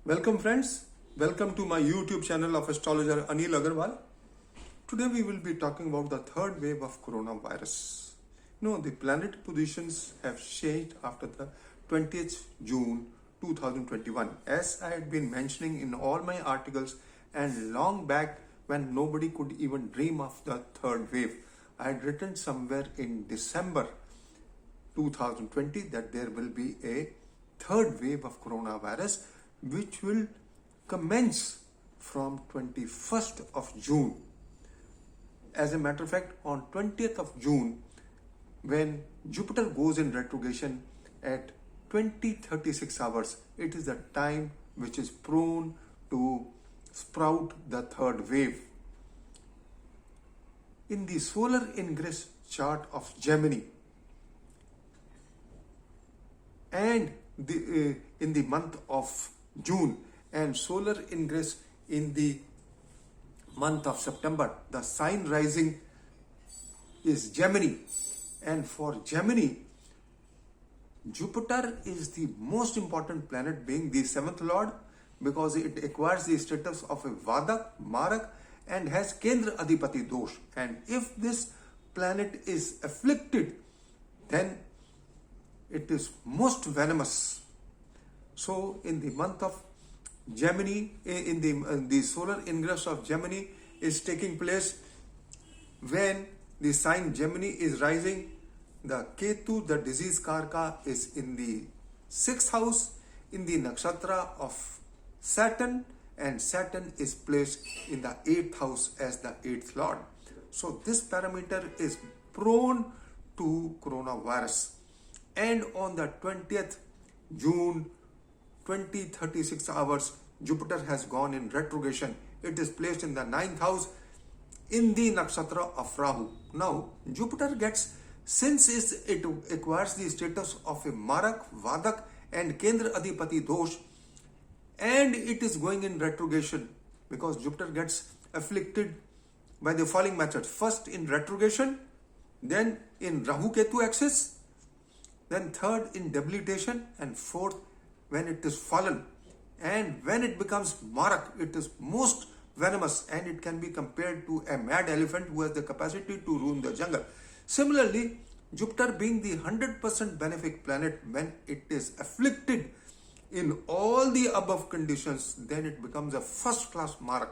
Welcome friends, welcome to my YouTube channel of astrologer Anil Agarwal. Today we will be talking about the third wave of coronavirus. The planet positions have changed after the 20th June 2021. As I had been mentioning in all my articles and long back when nobody could even dream of the third wave, I had written somewhere in December 2020 that there will be a third wave of coronavirus which will commence from 21st of June. As a matter of fact, on 20th of June, when Jupiter goes in retrogression at 20:36 hours, it is the time which is prone to sprout the third wave. In the solar ingress chart of Gemini, and in the month of June and solar ingress in the month of September, the sign rising is Gemini, and for Gemini, Jupiter is the most important planet, being the seventh lord, because it acquires the status of a Vadak, Marak, and has Kendra Adhipati Dosh. And if this planet is afflicted, then it is most venomous. So in the month of Gemini, in the solar ingress of Gemini is taking place when the sign Gemini is rising. The Ketu, the disease Karka, is in the 6th house in the nakshatra of Saturn, and Saturn is placed in the 8th house as the 8th lord. So this parameter is prone to coronavirus. And on the 20th June 20:36 hours, Jupiter has gone in retrogression. It is placed in the 9th house in the nakshatra of Rahu. Now, Jupiter gets, since it acquires the status of a Marak, Vadak, and Kendra Adhipati Dosh, and it is going in retrogression because Jupiter gets afflicted by the following methods. First in retrogression, then in Rahu Ketu axis, then third in debilitation, and fourth when it is fallen. And when it becomes Marak, it is most venomous, and it can be compared to a mad elephant who has the capacity to ruin the jungle. Similarly, Jupiter being the 100% benefic planet, when it is afflicted in all the above conditions, then it becomes a first class Marak.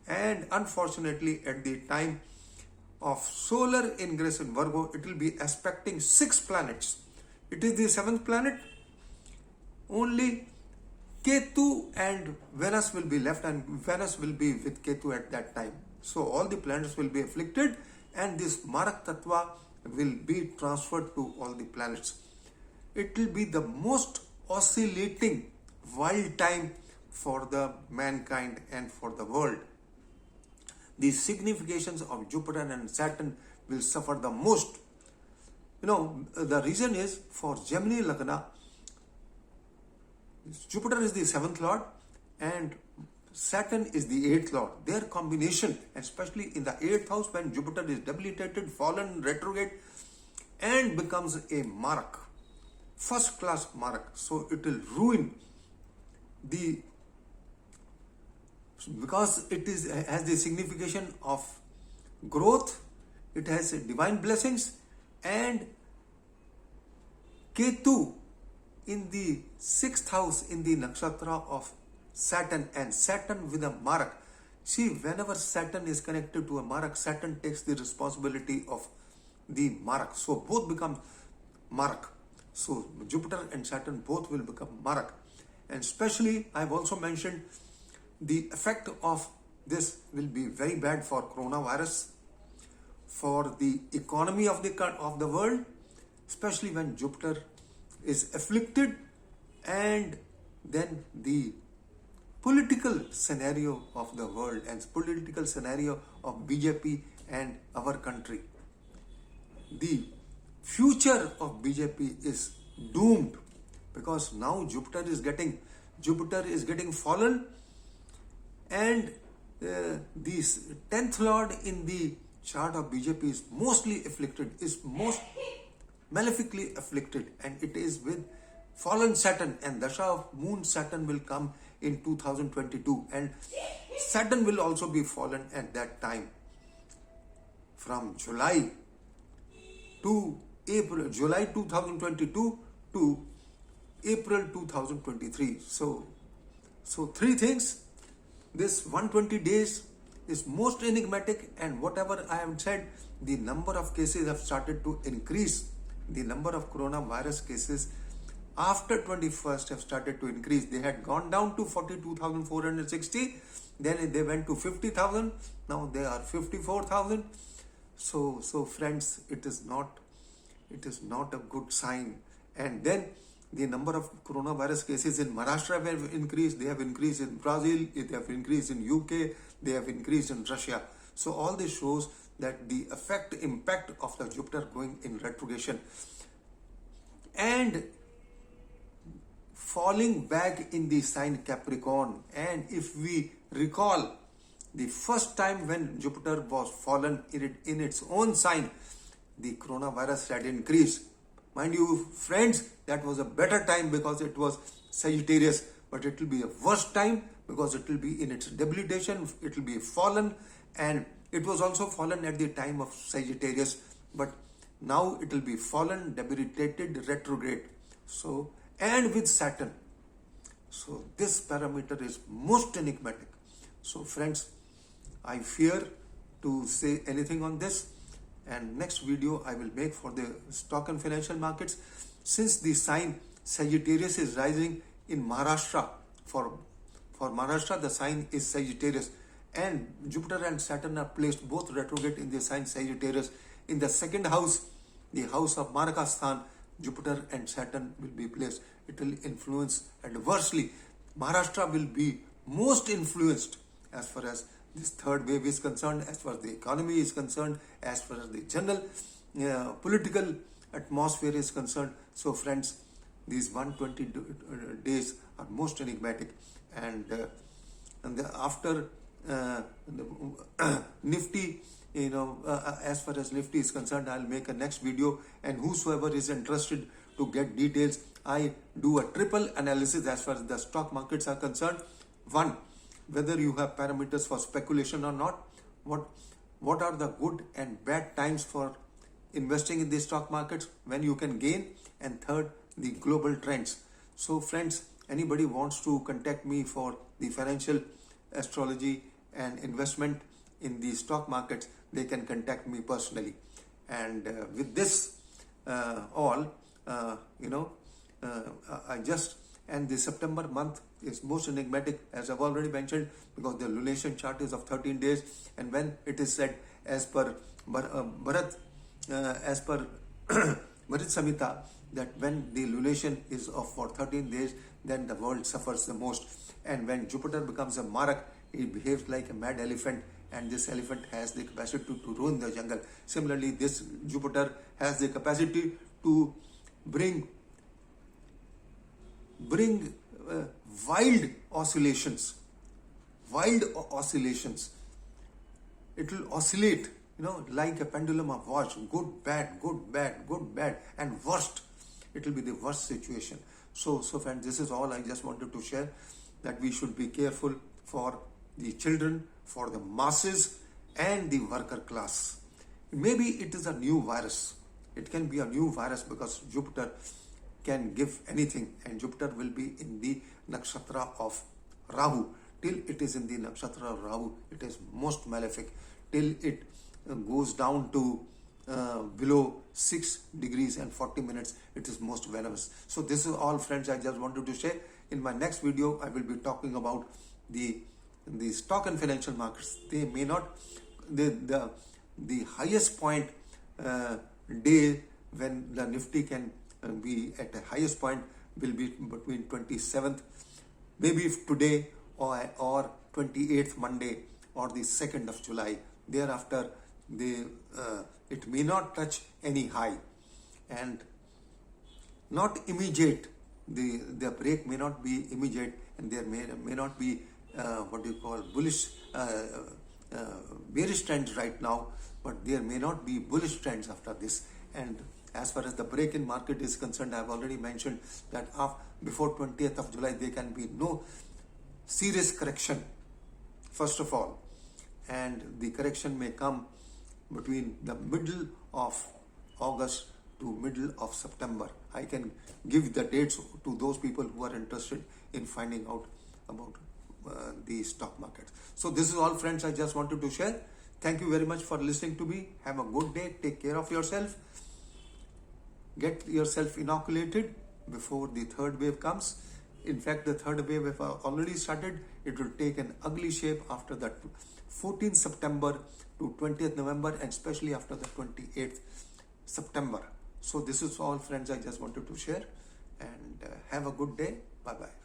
And unfortunately, at the time of solar ingress in Virgo, it will be aspecting 6 planets. It is the 7th planet. Only Ketu and Venus will be left, and Venus will be with Ketu at that time. So all the planets will be afflicted, and this Marak Tattva will be transferred to all the planets. It will be the most oscillating wild time for the mankind and for the world. The significations of Jupiter and Saturn will suffer the most. The reason is, for Gemini Lagna, Jupiter is the 7th lord and Saturn is the 8th lord. Their combination, especially in the 8th house, when Jupiter is debilitated, fallen, retrograde, and becomes a Marak, first class Marak. So it will ruin because it has the signification of growth, it has divine blessings, and Ketu in the 6th house in the nakshatra of Saturn, and Saturn with a Marak. See, whenever Saturn is connected to a Marak, Saturn takes the responsibility of the Marak. So both become Marak. So Jupiter and Saturn both will become Marak. And especially, I have also mentioned the effect of this will be very bad for coronavirus, for the economy of the world, especially when Jupiter is afflicted, and then the political scenario of the world and political scenario of BJP and our country. The future of BJP is doomed, because now Jupiter is getting fallen, and the 10th lord in the chart of BJP is mostly afflicted, is most malefically afflicted, and it is with fallen Saturn, and Dasha of Moon Saturn will come in 2022, and Saturn will also be fallen at that time from July to April, July 2022 to April 2023. So three things. This 120 days is most enigmatic, and whatever I have said, the number of cases have started to increase. The number of coronavirus cases after 21st have started to increase. They had gone down to 42,460, then they went to 50,000, now they are 54,000. So friends, it is not a good sign. And then the number of coronavirus cases in Maharashtra have increased, they have increased in Brazil, they have increased in UK, they have increased in Russia. So all this shows that the impact of the Jupiter going in retrogression and falling back in the sign Capricorn. And if we recall, the first time when Jupiter was fallen in its own sign, the coronavirus had increased. Mind you, friends, that was a better time because it was Sagittarius, but it will be a worse time because it will be in its debilitation, it will be fallen, and it was also fallen at the time of Sagittarius, but now it will be fallen, debilitated, retrograde. So, and with Saturn. So this parameter is most enigmatic. So friends, I fear to say anything on this, and next video I will make for the stock and financial markets. Since the sign Sagittarius is rising in Maharashtra, for Maharashtra the sign is Sagittarius, and Jupiter and Saturn are placed both retrograde in the sign Sagittarius. In the second house, the house of Marakasthan, Jupiter and Saturn will be placed. It will influence adversely. Maharashtra will be most influenced as far as this third wave is concerned, as far as the economy is concerned, as far as the general political atmosphere is concerned. So friends, these 120 days are most enigmatic, and after Nifty, as far as Nifty is concerned, I'll make a next video, and whosoever is interested to get details, I do a triple analysis as far as the stock markets are concerned. One, whether you have parameters for speculation or not, what are the good and bad times for investing in the stock markets, when you can gain, and third, the global trends. So friends, anybody wants to contact me for the financial astrology and investment in the stock markets, they can contact me personally. And with this and the September month is most enigmatic, as I've already mentioned, because the lunation chart is of 13 days, and when it is said as per Bharat Samhita, that when the lunation is for 13 days, then the world suffers the most. And when Jupiter becomes a Marak, he behaves like a mad elephant, and this elephant has the capacity to ruin the jungle. Similarly, this Jupiter has the capacity to bring wild oscillations. It will oscillate, like a pendulum of watch. Good, bad, good, bad, good, bad, and worst. It will be the worst situation. So friends, this is all I just wanted to share, that we should be careful for the children, for the masses, and the worker class. Maybe it is a new virus. It can be a new virus because Jupiter can give anything, and Jupiter will be in the nakshatra of Rahu. Till it is in the nakshatra of Rahu, it is most malefic. Till it goes down to below 6 degrees and 40 minutes, it is most venomous. So this is all, friends, I just wanted to share. In my next video, I will be talking about the stock and financial markets. They may not, the highest point day when the Nifty can be at the highest point will be between 27th, maybe today, or 28th Monday, or the 2nd of July. Thereafter, it may not touch any high, and not immediate. The break may not be immediate, and there may not be bullish, bearish trends right now, but there may not be bullish trends after this. And As far as the break-in market is concerned, I have already mentioned that before 20th of July, there can be no serious correction, first of all. And the correction may come between the middle of August to middle of September. I can give the dates to those people who are interested in finding out about the stock market. So this is all, friends, I just wanted to share. Thank you very much for listening to me. Have a good day. Take care of yourself. Get yourself inoculated before the third wave comes. In fact, the third wave have already started. It will take an ugly shape after that 14th September to 20th November, and especially after the 28th September. So this is all, friends, I just wanted to share. And have a good day. Bye-bye.